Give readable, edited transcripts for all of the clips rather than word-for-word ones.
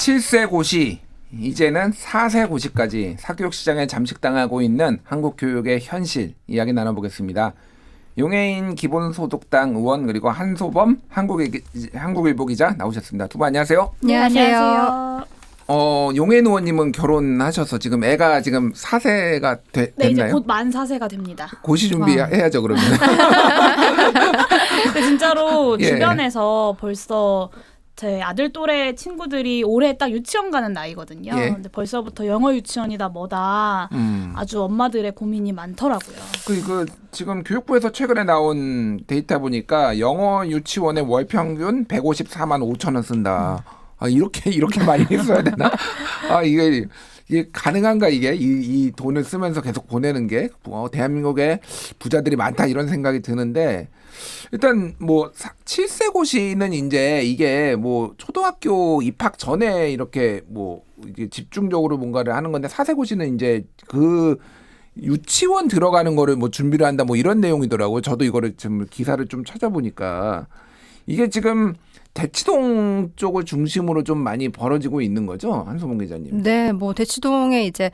7세 고시, 이제는 4세 고시까지 사교육 시장에 잠식당하고 있는 한국 교육의 현실 이야기 나눠보겠습니다. 용해인 기본소득당 의원 그리고 한소범 한국일보 기자 나오셨습니다. 두 분 안녕하세요. 안녕하세요. 용해인 의원님은 결혼하셔서 지금 애가 지금 4세가 네, 됐나요? 이제 곧 만 4세가 됩니다. 고시 준비해야죠 그러면. 근데 진짜로 예. 주변에서 벌써 제 아들 또래 친구들이 올해 딱 유치원 가는 나이거든요. 예. 근데 벌써부터 영어 유치원이다 뭐다 아주 엄마들의 고민이 많더라고요. 그 지금 교육부에서 최근에 나온 데이터 보니까 영어 유치원의 월 평균 154만 5천 원 쓴다. 아, 이렇게 많이 써야 되나? 아, 이게 가능한가 이게 이 돈을 쓰면서 계속 보내는 게 대한민국에 부자들이 많다 이런 생각이 드는데 일단 뭐 7세 고시는 이제 이게 뭐 초등학교 입학 전에 이렇게 뭐 이게 집중적으로 뭔가를 하는 건데 4세 고시는 이제 그 유치원 들어가는 거를 뭐 준비를 한다 뭐 이런 내용이더라고요. 저도 이거를 지금 기사를 좀 찾아보니까 이게 지금 대치동 쪽을 중심으로 좀 많이 벌어지고 있는 거죠, 한소봉 기자님? 네, 뭐 대치동에 이제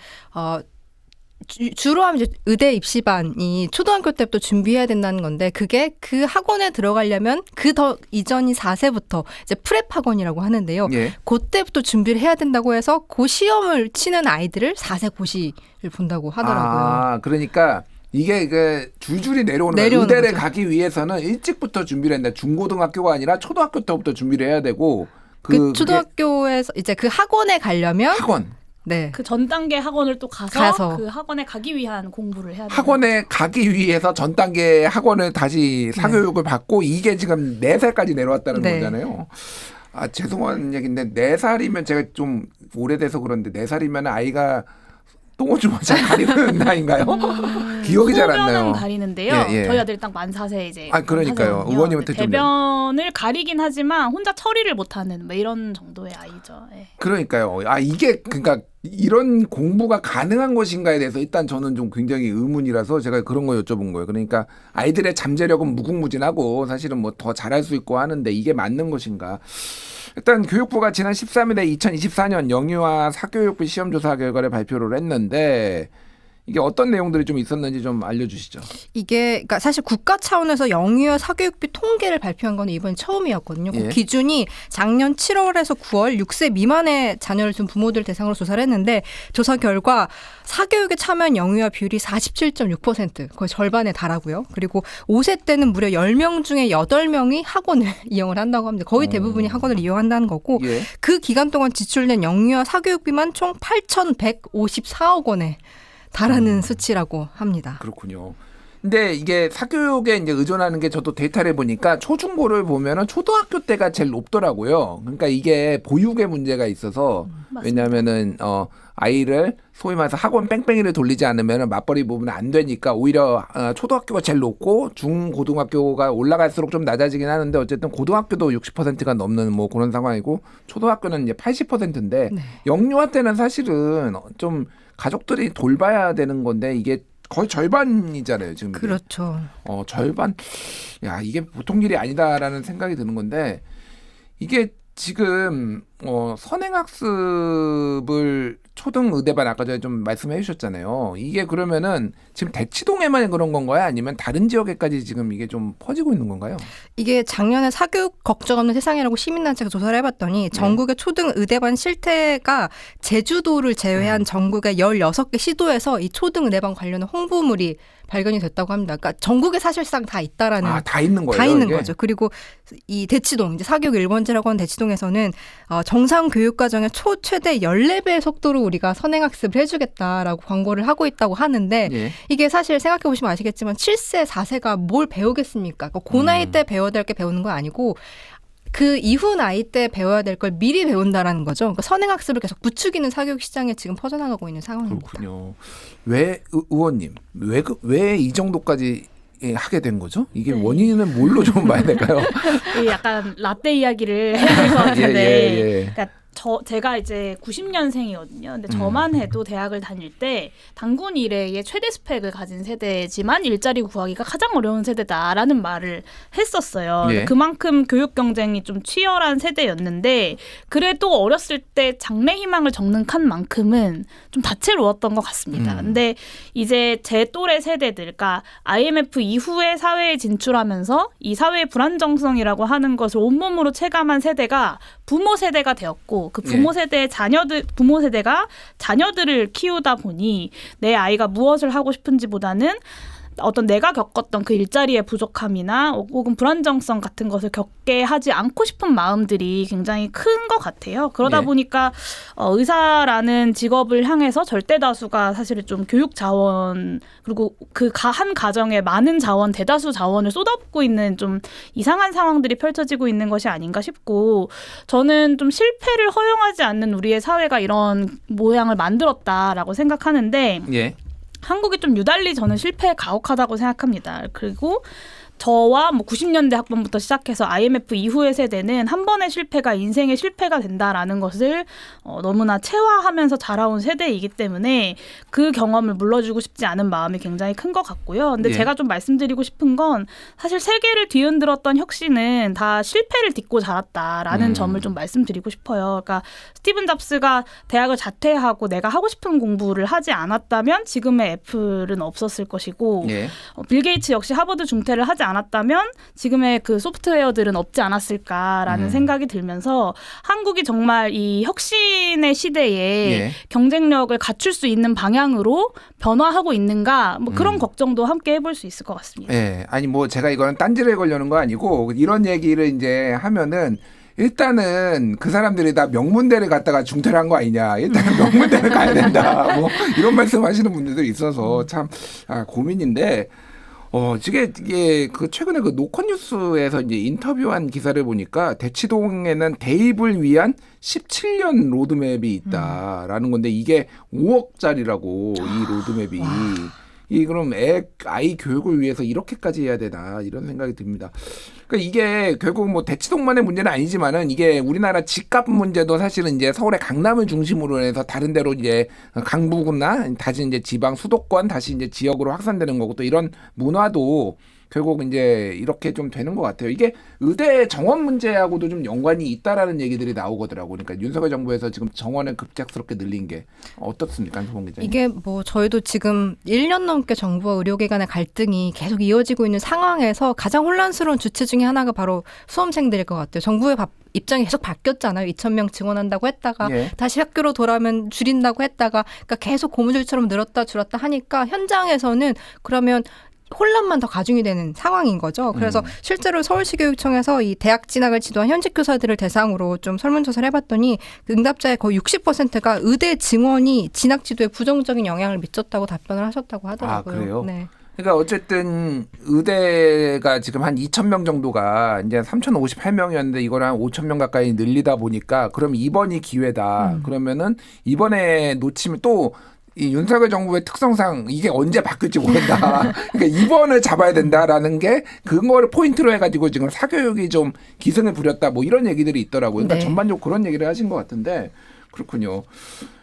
주로 하면 이제 의대 입시반이 초등학교 때부터 준비해야 된다는 건데 그게 그 학원에 들어가려면 그 더 이전인 4세부터 이제 프랩 학원이라고 하는데요. 예. 그때부터 준비를 해야 된다고 해서 그 시험을 치는 아이들을 4세 고시를 본다고 하더라고요. 아, 그러니까 이게 그 줄줄이 내려오는 거예요. 의대를 거죠. 가기 위해서는 일찍부터 준비를 한다. 중고등학교가 아니라 초등학교 때부터 준비를 해야 되고 그 초등학교에서 이제 그 학원에 가려면 학원. 네. 그 전 단계 학원을 또 가서 그 학원에 가기 위한 공부를 해야 돼요. 학원에 가기 위해서 전 단계 학원을 다시 사교육을 받고 이게 지금 4살까지 내려왔다는 네. 거잖아요. 아, 죄송한 얘기인데 4살이면 제가 좀 오래돼서 그런데 4살이면 아이가 똥오줌 잘 가리는 나이인가요? 기억이 잘 안 나요. 소변은 가리는데요. 예, 예. 저희 아들 딱 만 4세 이제. 아, 그러니까요. 의원님한테 좀 대변을 가리긴 하지만 혼자 처리를 못하는 뭐 이런 정도의 아이죠. 예. 그러니까요. 아, 이게 그러니까 이런 공부가 가능한 것인가에 대해서 일단 저는 좀 굉장히 의문이라서 제가 그런 거 여쭤본 거예요. 그러니까 아이들의 잠재력은 무궁무진하고 사실은 뭐 더 잘할 수 있고 하는데 이게 맞는 것인가? 일단 교육부가 지난 13일에 2024년 영유아 사교육부 시험조사 결과를 발표를 했는데 이게 어떤 내용들이 좀 있었는지 좀 알려주시죠. 이게 그러니까 사실 국가 차원에서 영유아 사교육비 통계를 발표한 건 이번 처음이었거든요. 예. 그 기준이 작년 7월에서 9월 6세 미만의 자녀를 둔 부모들 대상으로 조사를 했는데 조사 결과 사교육에 참여한 영유아 비율이 47.6% 거의 절반에 달하고요. 그리고 5세 때는 무려 10명 중에 8명이 학원을 이용을 한다고 합니다. 거의 대부분이 학원을 이용한다는 거고 예. 그 기간 동안 지출된 영유아 사교육비만 총 8,154억 원에 달하는 수치라고 합니다. 그렇군요. 근데 이게 사교육에 이제 의존하는 게 저도 데이터를 보니까 초중고를 보면은 초등학교 때가 제일 높더라고요. 그러니까 이게 보육의 문제가 있어서 왜냐하면은 아이를 소위 말해서 학원 뺑뺑이를 돌리지 않으면 맞벌이 부분은 안 되니까 오히려 초등학교가 제일 높고 중고등학교가 올라갈수록 좀 낮아지긴 하는데 어쨌든 고등학교도 60%가 넘는 뭐 그런 상황이고 초등학교는 이제 80%인데 네. 영유아 때는 사실은 좀 가족들이 돌봐야 되는 건데 이게 거의 절반이잖아요 지금. 그렇죠. 절반. 야, 이게 보통 일이 아니다라는 생각이 드는 건데 이게 지금 선행학습을 초등의대반 아까 전에 좀 말씀해 주셨잖아요. 이게 그러면은 지금 대치동에만 그런 건가요? 아니면 다른 지역에까지 지금 이게 좀 퍼지고 있는 건가요? 이게 작년에 사교육 걱정 없는 세상이라고 시민단체가 조사를 해봤더니 전국의 초등의대반 실태가 제주도를 제외한 전국의 16개 시도에서 이 초등의대반 관련한 홍보물이 발견이 됐다고 합니다. 그러니까 전국에 사실상 다 있다라는. 다 있는 거예요. 다 있는 이게? 거죠. 그리고 이 대치동, 이제 사교육 1번지라고 하는 대치동에서는 정상 교육 과정의 최대 14배의 속도로 우리가 선행학습을 해주겠다라고 광고를 하고 있다고 하는데 예. 이게 사실 생각해 보시면 아시겠지만 7세, 4세가 뭘 배우겠습니까? 그러니까 그 나이 때 배워야 될 게 배우는 거 아니고 그 이후 나이 때 배워야 될 걸 미리 배운다라는 거죠. 그러니까 선행학습을 계속 부추기는 사교육 시장에 지금 퍼져나가고 있는 상황입니다. 그렇군요. 왜 의원님 왜 이 정도까지 하게 된 거죠? 이게 네. 원인은 뭘로 좀 봐야 될까요? 약간 라떼 이야기를 해야 될 것 같은데 예. 그러니까 제가 이제 90년생이거든요. 근데 저만 해도 대학을 다닐 때 단군 이래의 최대 스펙을 가진 세대지만 일자리 구하기가 가장 어려운 세대다라는 말을 했었어요. 예. 그만큼 교육 경쟁이 좀 치열한 세대였는데 그래도 어렸을 때 장래 희망을 적는 칸만큼은 좀 다채로웠던 것 같습니다. 근데 이제 제 또래 세대들, 그러니까 IMF 이후에 사회에 진출하면서 이 사회의 불안정성이라고 하는 것을 온몸으로 체감한 세대가 부모 세대가 되었고 그 부모 세대의 부모 세대가 자녀들을 키우다 보니 내 아이가 무엇을 하고 싶은지보다는 어떤 내가 겪었던 그 일자리의 부족함이나 혹은 불안정성 같은 것을 겪게 하지 않고 싶은 마음들이 굉장히 큰 것 같아요. 그러다 보니까 의사라는 직업을 향해서 절대 다수가 사실은 좀 교육 자원 그리고 그 한 가정에 많은 자원, 대다수 자원을 쏟아붓고 있는 좀 이상한 상황들이 펼쳐지고 있는 것이 아닌가 싶고 저는 좀 실패를 허용하지 않는 우리의 사회가 이런 모양을 만들었다라고 생각하는데 예. 한국이 좀 유달리 저는 실패에 가혹하다고 생각합니다. 그리고 저와 뭐 90년대 학번부터 시작해서 IMF 이후의 세대는 한 번의 실패가 인생의 실패가 된다라는 것을 너무나 체화하면서 자라온 세대이기 때문에 그 경험을 물러주고 싶지 않은 마음이 굉장히 큰 것 같고요. 근데 제가 좀 말씀드리고 싶은 건 사실 세계를 뒤흔들었던 혁신은 다 실패를 딛고 자랐다라는 점을 좀 말씀드리고 싶어요. 그러니까 스티븐 잡스가 대학을 자퇴하고 내가 하고 싶은 공부를 하지 않았다면 지금의 애플은 없었을 것이고 빌 게이츠 역시 하버드 중퇴를 하지 않았다면 지금의 그 소프트웨어들은 없지 않았을까라는 생각이 들면서 한국이 정말 이 혁신의 시대에 경쟁력을 갖출 수 있는 방향으로 변화하고 있는가 뭐 그런 걱정도 함께 해볼 수 있을 것 같습니다. 예. 아니 뭐 제가 이거는 딴지를 걸려는 거 아니고 이런 얘기를 이제 하면은 일단은 그 사람들이 다 명문대를 갔다가 중퇴를 한 거 아니냐. 일단은 명문대를 가야 된다. 뭐 이런 말씀하시는 분들도 있어서 참 고민인데. 이게 그 최근에 그 노컷뉴스에서 이제 인터뷰한 기사를 보니까 대치동에는 대입을 위한 17년 로드맵이 있다라는 건데 이게 5억짜리라고 이 로드맵이. 이 그럼 아이 교육을 위해서 이렇게까지 해야 되나 이런 생각이 듭니다. 그러니까 이게 결국 뭐 대치동만의 문제는 아니지만은 이게 우리나라 집값 문제도 사실은 이제 서울의 강남을 중심으로 해서 다른 데로 이제 강북이나 다시 이제 지방 수도권 다시 이제 지역으로 확산되는 거고 또 이런 문화도 결국 이제 이렇게 좀 되는 것 같아요. 이게 의대 정원 문제하고도 좀 연관이 있다라는 얘기들이 나오더라고요. 그러니까 윤석열 정부에서 지금 정원을 급작스럽게 늘린 게 어떻습니까, 한소봉 기자님? 이게 뭐 저희도 지금 1년 넘게 정부와 의료기관의 갈등이 계속 이어지고 있는 상황에서 가장 혼란스러운 주체 중에 하나가 바로 수험생들일 것 같아요. 정부의 입장이 계속 바뀌었잖아요. 2,000명 증원한다고 했다가 다시 학교로 돌아오면 줄인다고 했다가 그러니까 계속 고무줄처럼 늘었다 줄었다 하니까 현장에서는 그러면 혼란만 더 가중이 되는 상황인 거죠. 그래서 실제로 서울시교육청에서 이 대학 진학을 지도한 현직 교사들을 대상으로 좀 설문조사를 해봤더니 응답자의 거의 60%가 의대 증원이 진학 지도에 부정적인 영향을 미쳤다고 답변을 하셨다고 하더라고요. 아, 그래요? 네. 그러니까 어쨌든 의대가 지금 한 2,000명 정도가 이제 3,058명이었는데 이걸 한 5,000명 가까이 늘리다 보니까 그럼 이번이 기회다. 그러면은 이번에 놓치면 또 이 윤석열 정부의 특성상 이게 언제 바뀔지 모른다. 그러니까 이번을 잡아야 된다라는 게 그거를 포인트로 해가지고 지금 사교육이 좀 기승을 부렸다. 뭐 이런 얘기들이 있더라고요. 그러니까 전반적으로 그런 얘기를 하신 것 같은데 그렇군요.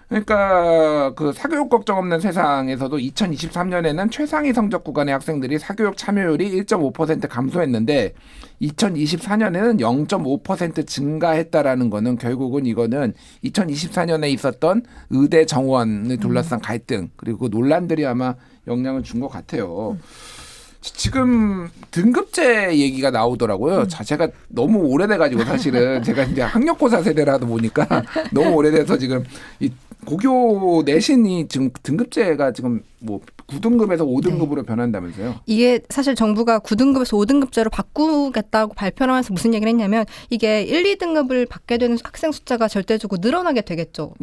그러니까 그 사교육 걱정 없는 세상에서도 2023년에는 최상위 성적 구간의 학생들이 사교육 참여율이 1.5% 감소했는데 2024년에는 0.5% 증가했다라는 거는 결국은 이거는 2024년에 있었던 의대 정원을 둘러싼 갈등 그리고 논란들이 아마 영향을 준 것 같아요. 지금 등급제 얘기가 나오더라고요. 제가 너무 오래돼가지고 사실은 제가 이제 학력고사 세대라다 보니까 너무 오래돼서 지금 이 고교 내신이 지금 등급제가 지금 뭐 9등급에서 5등급으로 변한다면서요? 이게 사실 정부가 9등급에서 5등급제로 바꾸겠다고 발표를 하면서 무슨 얘기를 했냐면 이게 1, 2등급을 받게 되는 학생 숫자가 절대적으로 늘어나게 되겠죠.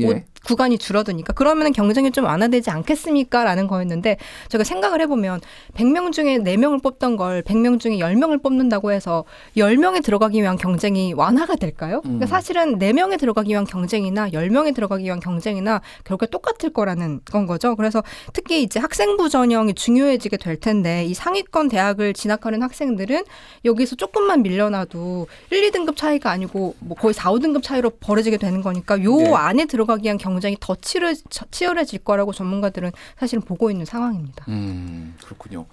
구간이 줄어드니까. 그러면 경쟁이 좀 완화되지 않겠습니까? 라는 거였는데 제가 생각을 해보면 100명 중에 4명을 뽑던 걸 100명 중에 10명을 뽑는다고 해서 10명에 들어가기 위한 경쟁이 완화가 될까요? 그러니까 사실은 4명에 들어가기 위한 경쟁이나 10명에 들어가기 위한 경쟁이나 결국에 똑같을 거라는 건 거죠. 그래서 특히 이제 학생들 학생부 전형이 중요해지게 될 텐데 이 상위권 대학을 진학하는 학생들은 여기서 조금만 밀려나도 1, 2등급 차이가 아니고 뭐 거의 4, 5등급 차이로 벌어지게 되는 거니까 요 네. 안에 들어가기 위한 경쟁이 더 치열해질 거라고 전문가들은 사실은 보고 있는 상황입니다. 그렇군요.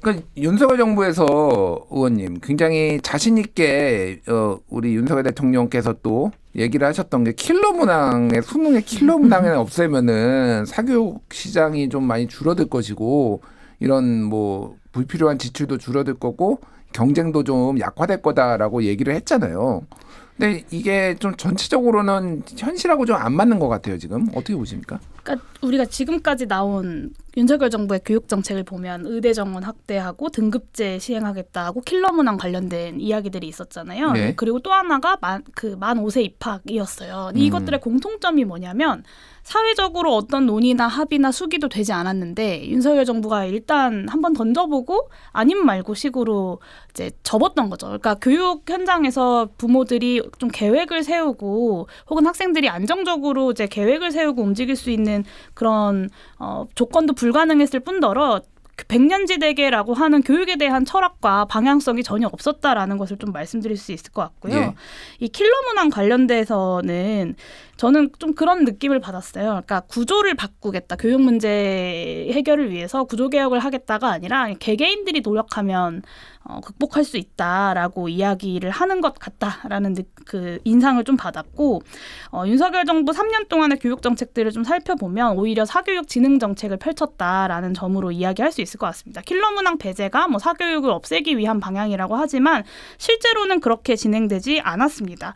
그러니까 윤석열 정부에서 의원님 굉장히 자신 있게 우리 윤석열 대통령께서 또 얘기를 하셨던 게 킬러 문항의 수능의 킬러 문항을 없애면은 사교육 시장이 좀 많이 줄어들 것이고 이런 뭐 불필요한 지출도 줄어들 거고 경쟁도 좀 약화될 거다라고 얘기를 했잖아요. 근데 이게 좀 전체적으로는 현실하고 좀 안 맞는 것 같아요. 지금 어떻게 보십니까? 그러니까 우리가 지금까지 나온 윤석열 정부의 교육 정책을 보면 의대 정원 확대하고 등급제 시행하겠다고 킬러 문항 관련된 이야기들이 있었잖아요. 네. 그리고 또 하나가 만 5세 입학이었어요. 이것들의 공통점이 뭐냐면 사회적으로 어떤 논의나 합의나 수기도 되지 않았는데 윤석열 정부가 일단 한번 던져보고 아님 말고 식으로 이제 접었던 거죠. 그러니까 교육 현장에서 부모들이 좀 계획을 세우고 혹은 학생들이 안정적으로 이제 계획을 세우고 움직일 수 있는 그런 조건도 불가능했을 뿐더러 백년지대계라고 하는 교육에 대한 철학과 방향성이 전혀 없었다라는 것을 좀 말씀드릴 수 있을 것 같고요. 예. 이 킬러 문항 관련돼서는 저는 좀 그런 느낌을 받았어요. 그러니까 구조를 바꾸겠다. 교육 문제 해결을 위해서 구조 개혁을 하겠다가 아니라 개개인들이 노력하면 극복할 수 있다라고 이야기를 하는 것 같다라는 그 인상을 좀 받았고 윤석열 정부 3년 동안의 교육 정책들을 좀 살펴보면 오히려 사교육 진흥 정책을 펼쳤다라는 점으로 이야기할 수 있을 것 같습니다. 킬러 문항 배제가 뭐 사교육을 없애기 위한 방향이라고 하지만 실제로는 그렇게 진행되지 않았습니다.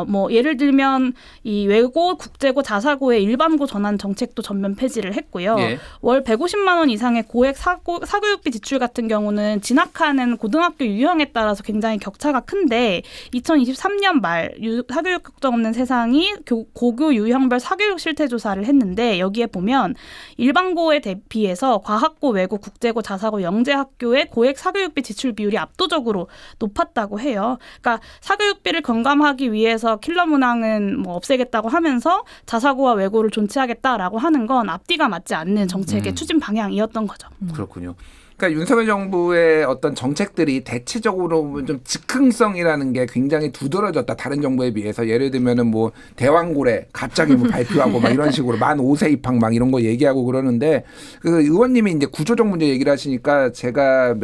뭐 예를 들면 이 외고, 국제고, 자사고의 일반고 전환 정책도 전면 폐지를 했고요. 예. 월 150만 원 이상의 고액 사교육비 지출 같은 경우는 진학하는 고등학교 유형에 따라서 굉장히 격차가 큰데 2023년 말 사교육 걱정 없는 세상이 고교 유형별 사교육 실태 조사를 했는데 여기에 보면 일반고에 대비해서 과학고, 외고, 국제고, 자사고, 영재학교의 고액 사교육비 지출 비율이 압도적으로 높았다고 해요. 그러니까 사교육비를 경감하기 위해서 킬러 문항은 뭐 없애겠다고 하면서 자사고와 외고를 존치하겠다라고 하는 건 앞뒤가 맞지 않는 정책의 추진 방향이었던 거죠. 그렇군요. 그러니까 윤석열 정부의 어떤 정책들이 대체적으로 좀 즉흥성이라는 게 굉장히 두드러졌다. 다른 정부에 비해서 예를 들면은 뭐 대왕고래 갑자기 뭐 발표하고 막 이런 식으로 만 5세 입학 막 이런 거 얘기하고 그러는데 그 의원님이 이제 구조적 문제 얘기를 하시니까 제가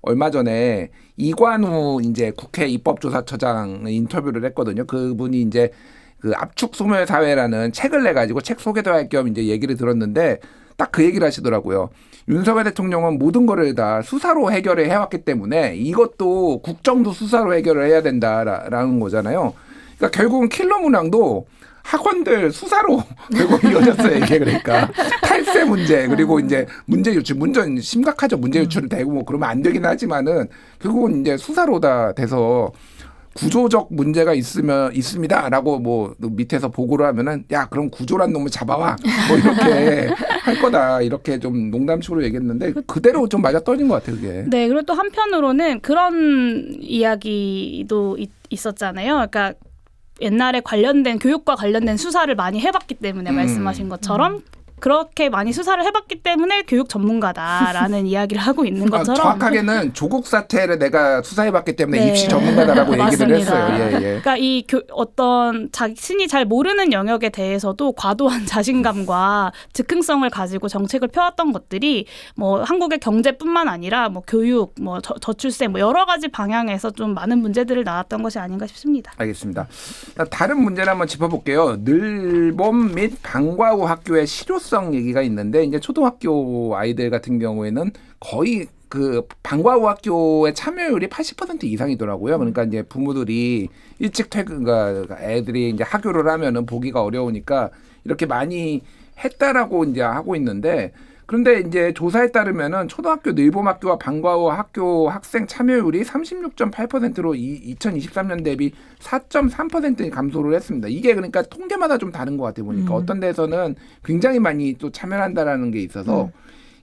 얼마 전에 이관우 이제 국회 입법조사처장 인터뷰를 했거든요. 그분이 이제 그 압축 소멸 사회라는 책을 내 가지고 책 소개도 할 겸 이제 얘기를 들었는데 딱 그 얘기를 하시더라고요. 윤석열 대통령은 모든 거를 다 수사로 해결을 해왔기 때문에 이것도 국정도 수사로 해결을 해야 된다라는 거잖아요. 그러니까 결국은 킬러 문항도 학원들 수사로 결국 이어졌어요. 이게 그러니까 탈세 문제 그리고 이제 문제 유출, 문제는 심각하죠. 문제 유출을 대고 뭐 그러면 안 되긴 하지만은 결국은 이제 수사로 다 돼서 구조적 문제가 있습니다라고 뭐 밑에서 보고를 하면은 야 그럼 구조란 놈을 잡아와 뭐 이렇게 할 거다 이렇게 좀 농담식으로 얘기했는데 그대로 좀 맞아 떨어진 것 같아요 그게. 네, 그리고 또 한편으로는 그런 이야기도 있었잖아요. 그러니까 옛날에 교육과 관련된 수사를 많이 해봤기 때문에 말씀하신 것처럼 그렇게 많이 수사를 해봤기 때문에 교육 전문가다라는 이야기를 하고 있는 것처럼 정확하게는 조국 사태를 내가 수사해봤기 때문에 네. 입시 전문가다라고 얘기를 맞습니다. 했어요. 예, 예. 그러니까 이 어떤 자신이 잘 모르는 영역에 대해서도 과도한 자신감과 즉흥성을 가지고 정책을 펴왔던 것들이 뭐 한국의 경제뿐만 아니라 뭐 교육, 뭐 저출생, 뭐 여러 가지 방향에서 좀 많은 문제들을 낳았던 것이 아닌가 싶습니다. 알겠습니다. 다른 문제를 한번 짚어볼게요. 늘봄 및 방과 후 학교의 실효성 얘기가 있는데 이제 초등학교 아이들 같은 경우에는 거의 그 방과 후 학교의 참여율이 80% 이상이더라고요. 그러니까 이제 부모들이 일찍 그러니까 애들이 이제 학교를 하면은 보기가 어려우니까 이렇게 많이 했다라고 이제 하고 있는데 그런데 이제 조사에 따르면은 초등학교 늘봄학교와 방과 후 학교 학생 참여율이 36.8%로 2023년 대비 4.3% 감소를 했습니다. 이게 그러니까 통계마다 좀 다른 것 같아요. 보니까 어떤 데서는 굉장히 많이 또 참여한다라는 게 있어서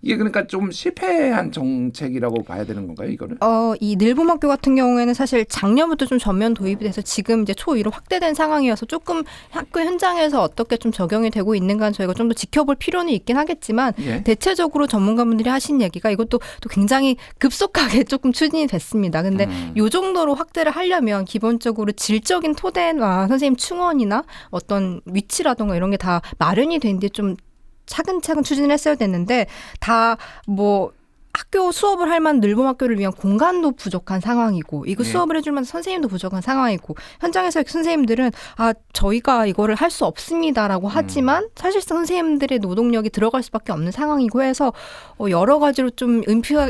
이게 그러니까 좀 실패한 정책이라고 봐야 되는 건가요, 이거를? 이 늘봄학교 같은 경우에는 사실 작년부터 좀 전면 도입이 돼서 지금 이제 초2로 확대된 상황이어서 조금 학교 현장에서 어떻게 좀 적용이 되고 있는가는 저희가 좀 더 지켜볼 필요는 있긴 하겠지만 예. 대체적으로 전문가분들이 하신 얘기가 이것도 또 굉장히 급속하게 조금 추진이 됐습니다. 근데 이 정도로 확대를 하려면 기본적으로 질적인 토대나 선생님 충원이나 어떤 위치라든가 이런 게 다 마련이 된 뒤 좀 차근차근 추진을 했어야 됐는데 다 뭐 학교 수업을 할 만한 늘봄학교를 위한 공간도 부족한 상황이고 이거 네. 수업을 해줄 만한 선생님도 부족한 상황이고 현장에서 선생님들은 저희가 이거를 할 수 없습니다라고 하지만 사실상 선생님들의 노동력이 들어갈 수밖에 없는 상황이고 해서 여러 가지로 좀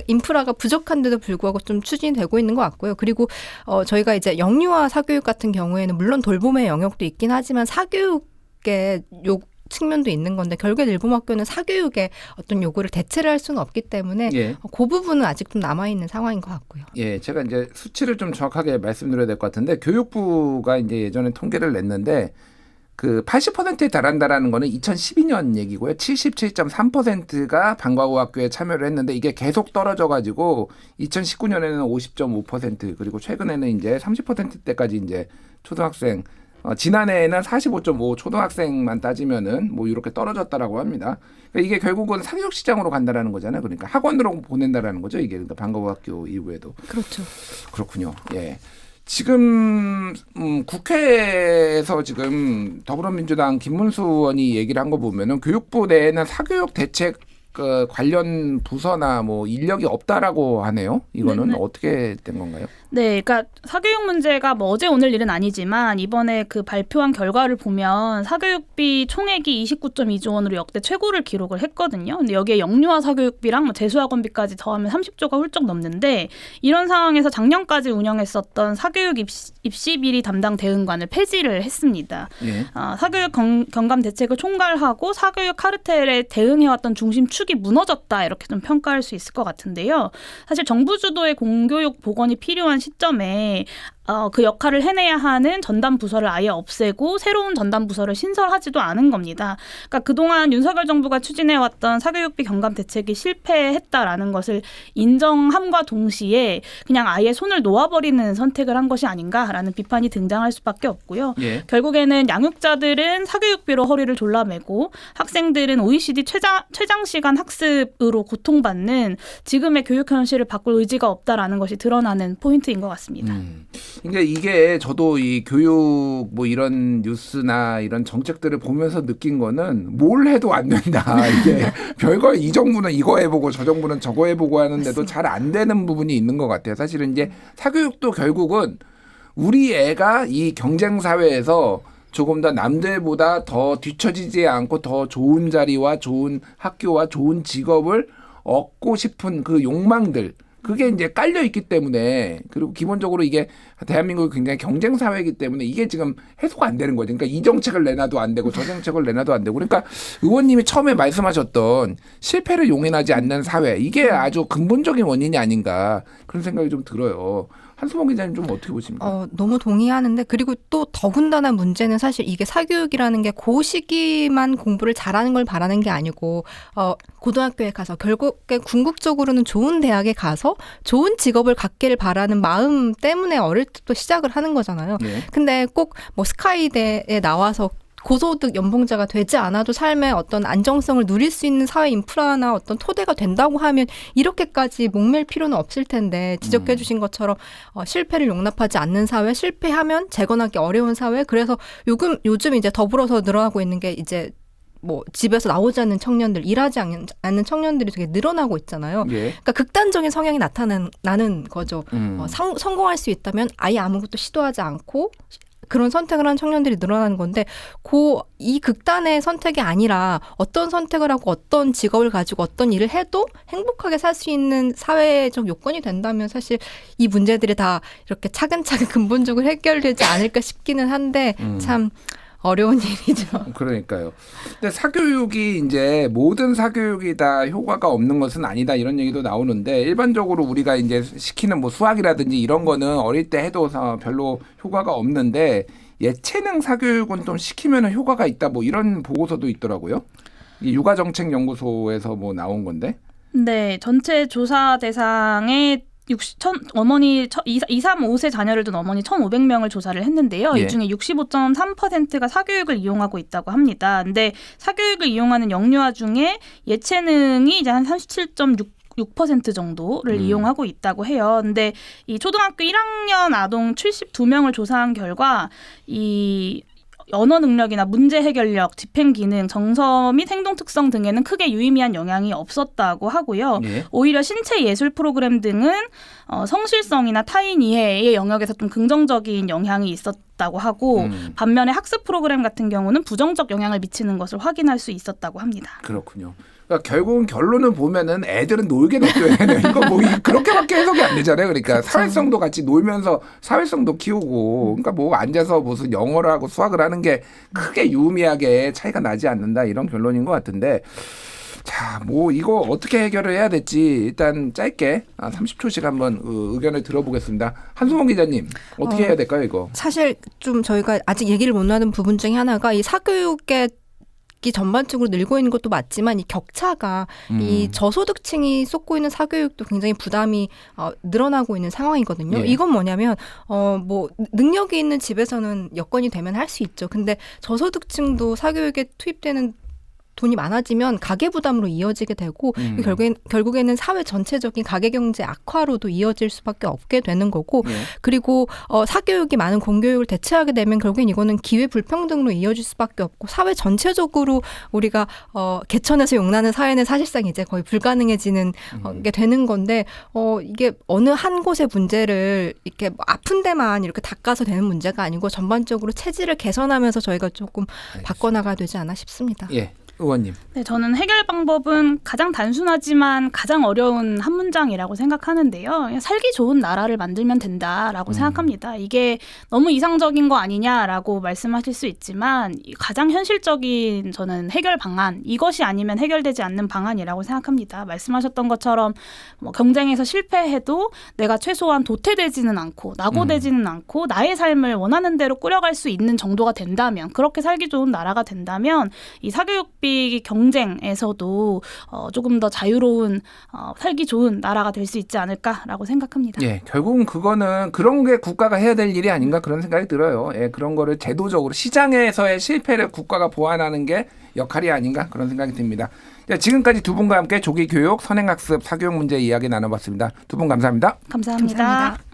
인프라가 부족한데도 불구하고 좀 추진되고 있는 것 같고요. 그리고 저희가 이제 영유아 사교육 같은 경우에는 물론 돌봄의 영역도 있긴 하지만 사교육의 측면도 있는 건데 결국에 늘봄학교는 사교육의 어떤 요구를 대체를 할 수는 없기 때문에 예. 그 부분은 아직 좀 남아있는 상황인 것 같고요. 예, 제가 이제 수치를 좀 정확하게 말씀드려야 될 것 같은데 교육부가 이제 예전에 통계를 냈는데 그 80%에 달한다라는 거는 2012년 얘기고요. 77.3%가 방과후 학교에 참여를 했는데 이게 계속 떨어져 가지고 2019년에는 50.5% 그리고 최근에는 이제 30%대까지 이제 초등학생 지난해에는 45.5 초등학생만 따지면은 뭐 이렇게 떨어졌다라고 합니다. 그러니까 이게 결국은 사교육 시장으로 간다라는 거잖아요. 그러니까 학원으로 보낸다라는 거죠. 이게 그러니까 방과후 학교 이후에도. 그렇죠. 그렇군요. 예. 지금 국회에서 지금 더불어민주당 김문수 의원이 얘기를 한 거 보면은 교육부 내에는 사교육 대책 관련 부서나 뭐 인력이 없다라고 하네요. 이거는 네네. 어떻게 된 건가요? 네, 그러니까 사교육 문제가 뭐 어제 오늘 일은 아니지만 이번에 그 발표한 결과를 보면 사교육비 총액이 29.2조 원으로 역대 최고를 기록을 했거든요. 근데 여기에 영유아 사교육비랑 뭐 재수학원비까지 더하면 30조가 훌쩍 넘는데 이런 상황에서 작년까지 운영했었던 사교육 입시 비리 담당 대응관을 폐지를 했습니다. 예. 사교육 경감 대책을 총괄하고 사교육 카르텔에 대응해왔던 중심 축이 무너졌다 이렇게 좀 평가할 수 있을 것 같은데요. 사실 정부 주도의 공교육 복원이 필요한 시점에 그 역할을 해내야 하는 전담 부서를 아예 없애고 새로운 전담 부서를 신설하지도 않은 겁니다. 그러니까 그동안 윤석열 정부가 추진해왔던 사교육비 경감 대책이 실패했다라는 것을 인정함과 동시에 그냥 아예 손을 놓아버리는 선택을 한 것이 아닌가라는 비판이 등장할 수밖에 없고요. 예. 결국에는 양육자들은 사교육비로 허리를 졸라매고 학생들은 OECD 최장 시간 학습으로 고통받는 지금의 교육 현실을 바꿀 의지가 없다라는 것이 드러나는 포인트인 것 같습니다. 그러니까 이게 저도 이 교육 뭐 이런 뉴스나 이런 정책들을 보면서 느낀 거는 뭘 해도 안 된다. 이게 별거 이 정부는 이거 해보고 저 정부는 저거 해보고 하는데도 잘 안 되는 부분이 있는 것 같아요. 사실은 이제 사교육도 결국은 우리 애가 이 경쟁 사회에서 조금 더 남들보다 더 뒤처지지 않고 더 좋은 자리와 좋은 학교와 좋은 직업을 얻고 싶은 그 욕망들 그게 이제 깔려 있기 때문에 그리고 기본적으로 이게 대한민국이 굉장히 경쟁 사회이기 때문에 이게 지금 해소가 안 되는 거죠. 그러니까 이 정책을 내놔도 안 되고 저 정책을 내놔도 안 되고 그러니까 의원님이 처음에 말씀하셨던 실패를 용인하지 않는 사회 이게 아주 근본적인 원인이 아닌가 그런 생각이 좀 들어요. 한수봉 기자님 좀 어떻게 보십니까? 너무 동의하는데 그리고 또 더군다나 문제는 사실 이게 사교육이라는 게 그 시기만 공부를 잘하는 걸 바라는 게 아니고 고등학교에 가서 결국에 궁극적으로는 좋은 대학에 가서 좋은 직업을 갖기를 바라는 마음 때문에 어릴 때부터 시작을 하는 거잖아요. 네. 근데 꼭 뭐 스카이대에 나와서 고소득 연봉자가 되지 않아도 삶의 어떤 안정성을 누릴 수 있는 사회 인프라나 어떤 토대가 된다고 하면 이렇게까지 목맬 필요는 없을 텐데 지적해 주신 것처럼 실패를 용납하지 않는 사회, 실패하면 재건하기 어려운 사회. 그래서 요즘 이제 더불어서 늘어나고 있는 게 이제 뭐 집에서 나오지 않는 청년들, 일하지 않는 청년들이 되게 늘어나고 있잖아요. 예. 그러니까 극단적인 성향이 나타나는 거죠. 성공할 수 있다면 아예 아무것도 시도하지 않고 그런 선택을 하는 청년들이 늘어나는 건데 이 극단의 선택이 아니라 어떤 선택을 하고 어떤 직업을 가지고 어떤 일을 해도 행복하게 살 수 있는 사회적 요건이 된다면 사실 이 문제들이 다 이렇게 차근차근 근본적으로 해결되지 않을까 싶기는 한데 참 어려운 일이죠. 그러니까요. 근데 사교육이 이제 모든 사교육이 다 효과가 없는 것은 아니다 이런 얘기도 나오는데 일반적으로 우리가 이제 시키는 뭐 수학이라든지 이런 거는 어릴 때 해도 별로 효과가 없는데 예체능 사교육은 좀 시키면 효과가 있다 뭐 이런 보고서도 있더라고요. 이 육아정책연구소에서 뭐 나온 건데. 네, 전체 조사 대상의 2, 3, 5세 자녀를 둔 어머니 1,500명을 조사를 했는데요. 예. 이 중에 65.3%가 사교육을 이용하고 있다고 합니다. 근데 사교육을 이용하는 영유아 중에 예체능이 이제 한 37.6% 정도를 이용하고 있다고 해요. 근데 이 초등학교 1학년 아동 72명을 조사한 결과 이 언어 능력이나 문제 해결력, 집행 기능, 정서 및 행동 특성 등에는 크게 유의미한 영향이 없었다고 하고요. 예. 오히려 신체 예술 프로그램 등은 성실성이나 타인 이해의 영역에서 좀 긍정적인 영향이 있었다고 하고 반면에 학습 프로그램 같은 경우는 부정적 영향을 미치는 것을 확인할 수 있었다고 합니다. 그렇군요. 그러니까 결국은 결론을 보면은 애들은 놀게 놔둬야 되네요. 이거 뭐 그렇게밖에 해석이 안 되잖아요. 그러니까 사회성도 같이 놀면서 사회성도 키우고, 그러니까 뭐 앉아서 무슨 영어를 하고 수학을 하는 게 크게 유의미하게 차이가 나지 않는다 이런 결론인 것 같은데. 자, 뭐 이거 어떻게 해결을 해야 될지 일단 짧게 30초씩 한번 의견을 들어보겠습니다. 한수봉 기자님 어떻게 해야 될까요, 이거? 사실 좀 저희가 아직 얘기를 못 나눈 부분 중에 하나가 이 사교육의 이 전반적으로 늘고 있는 것도 맞지만 이 격차가 이 저소득층이 쏟고 있는 사교육도 굉장히 부담이 늘어나고 있는 상황이거든요. 예. 이건 뭐냐면 뭐 능력이 있는 집에서는 여건이 되면 할 수 있죠. 근데 저소득층도 사교육에 투입되는 돈이 많아지면 가계 부담으로 이어지게 되고 결국에는 사회 전체적인 가계 경제 악화로도 이어질 수밖에 없게 되는 거고 예. 그리고 사교육이 많은 공교육을 대체하게 되면 결국엔 이거는 기회 불평등으로 이어질 수밖에 없고 사회 전체적으로 우리가 개천에서 용나는 사회는 사실상 이제 거의 불가능해지는 게 되는 건데 이게 어느 한 곳의 문제를 이렇게 아픈 데만 이렇게 닦아서 되는 문제가 아니고 전반적으로 체질을 개선하면서 저희가 조금 바꿔나가야 되지 않나 싶습니다. 예. 의원님. 네, 저는 해결 방법은 가장 단순하지만 가장 어려운 한 문장이라고 생각하는데요. 그냥 살기 좋은 나라를 만들면 된다라고 생각합니다. 이게 너무 이상적인 거 아니냐라고 말씀하실 수 있지만 가장 현실적인 저는 해결 방안, 이것이 아니면 해결되지 않는 방안이라고 생각합니다. 말씀하셨던 것처럼 뭐 경쟁에서 실패해도 내가 최소한 도태되지는 않고 낙오되지는 않고 나의 삶을 원하는 대로 꾸려갈 수 있는 정도가 된다면, 그렇게 살기 좋은 나라가 된다면 이 사교육비 경쟁에서도 조금 더 자유로운 살기 좋은 나라가 될 수 있지 않을까라고 생각합니다. 예, 결국은 그거는 그런 게 국가가 해야 될 일이 아닌가 그런 생각이 들어요. 예, 그런 거를 제도적으로 시장에서의 실패를 국가가 보완하는 게 역할이 아닌가 그런 생각이 듭니다. 자, 지금까지 두 분과 함께 조기 교육, 선행학습, 사교육 문제 이야기 나눠봤습니다. 두 분 감사합니다. 감사합니다. 감사합니다.